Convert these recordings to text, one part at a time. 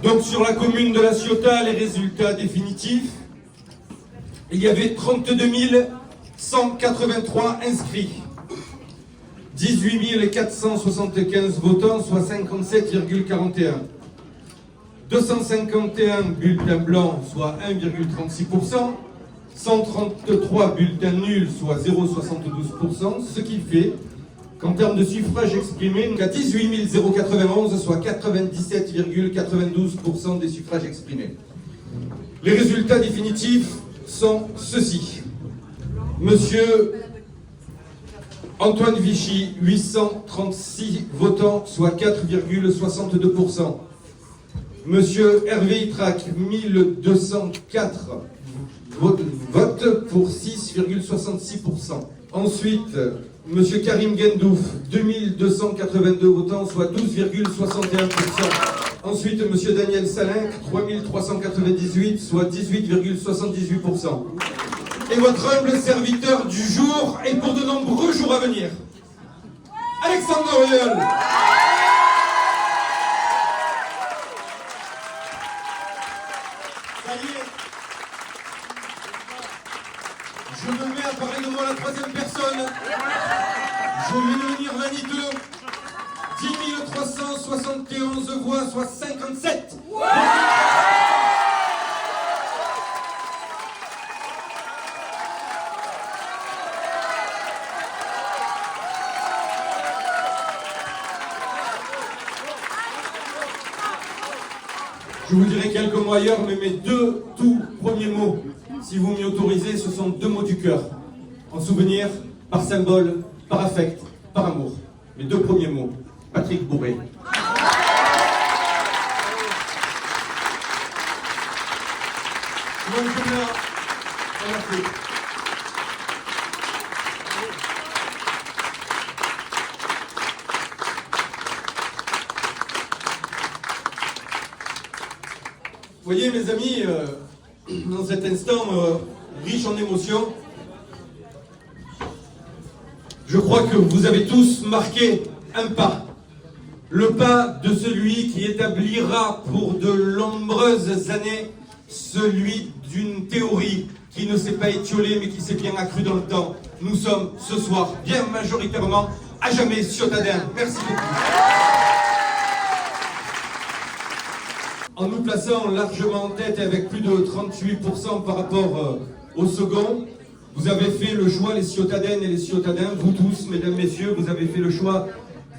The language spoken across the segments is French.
Donc sur la commune de La Ciotat, les résultats définitifs, il y avait 32 183 inscrits, 18 475 votants, soit 57,41. 251 bulletins blancs, soit 1,36%, 133 bulletins nuls, soit 0,72%, ce qui fait qu'en termes de suffrage exprimé, il y a 18 091, soit 97,92% des suffrages exprimés. Les résultats définitifs sont ceux-ci. Monsieur Antoine Vichy, 836 votants, soit 4,62%. Monsieur Hervé Itrac, 1204 votes pour 6,66%. Ensuite, Monsieur Karim Gendouf, 2282 votants, soit 12,61%. Ensuite, Monsieur Daniel Salinck, 3398, soit 18,78%. Et votre humble serviteur du jour et pour de nombreux jours à venir, Alexandre Auriol. Ça y est. Je me mets apparemment la troisième personne. Je vais devenir vaniteux. 10 371 voix, soit 57. Je vous dirai quelques mots ailleurs, mais mes deux tout premiers mots, si vous m'y autorisez, ce sont deux mots du cœur. En souvenir, par symbole, par affect, par amour. Mes deux premiers mots. Patrick Bourré. Vous voyez mes amis, dans cet instant riche en émotions, je crois que vous avez tous marqué un pas. Le pas de celui qui établira pour de nombreuses années celui d'une théorie qui ne s'est pas étiolée mais qui s'est bien accrue dans le temps. Nous sommes ce soir bien majoritairement à jamais ciotadins. Merci beaucoup. En nous plaçant largement en tête avec plus de 38% par rapport au second, vous avez fait le choix, les ciotadens et les ciotadins, vous tous, mesdames, messieurs, vous avez fait le choix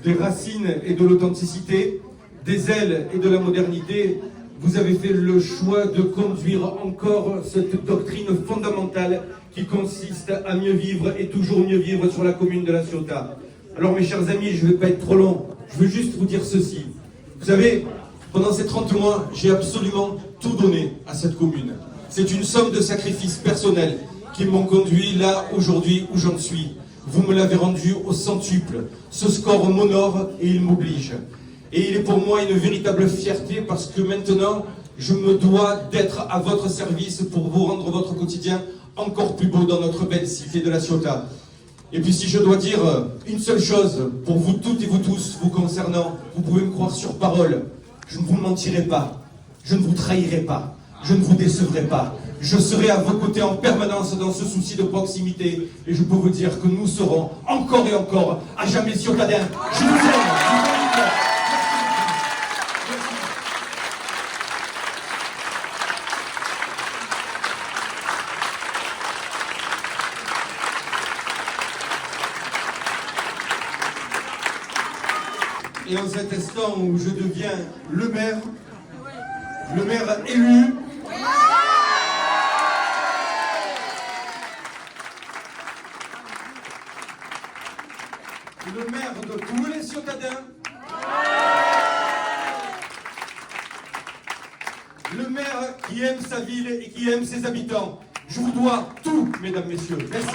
des racines et de l'authenticité, des ailes et de la modernité. Vous avez fait le choix de conduire encore cette doctrine fondamentale qui consiste à mieux vivre et toujours mieux vivre sur la commune de La Ciotat. Alors mes chers amis, je ne vais pas être trop long, je veux juste vous dire ceci. Vous savez, pendant ces 30 mois, j'ai absolument tout donné à cette commune. C'est une somme de sacrifices personnels qui m'ont conduit là, aujourd'hui, où j'en suis. Vous me l'avez rendu au centuple. Ce score m'honore et il m'oblige. Et il est pour moi une véritable fierté parce que maintenant, je me dois d'être à votre service pour vous rendre votre quotidien encore plus beau dans notre belle cité de La Ciotat. Et puis si je dois dire une seule chose pour vous toutes et vous tous, vous concernant, vous pouvez me croire sur parole. Je ne vous mentirai pas, je ne vous trahirai pas, je ne vous décevrai pas. Je serai à vos côtés en permanence dans ce souci de proximité. Et je peux vous dire que nous serons encore et encore à jamais ciotadins. Je vous aime. Et en cet instant où je deviens le maire élu, le maire de tous les ciotadens, le maire qui aime sa ville et qui aime ses habitants. Je vous dois tout, mesdames, messieurs. Merci.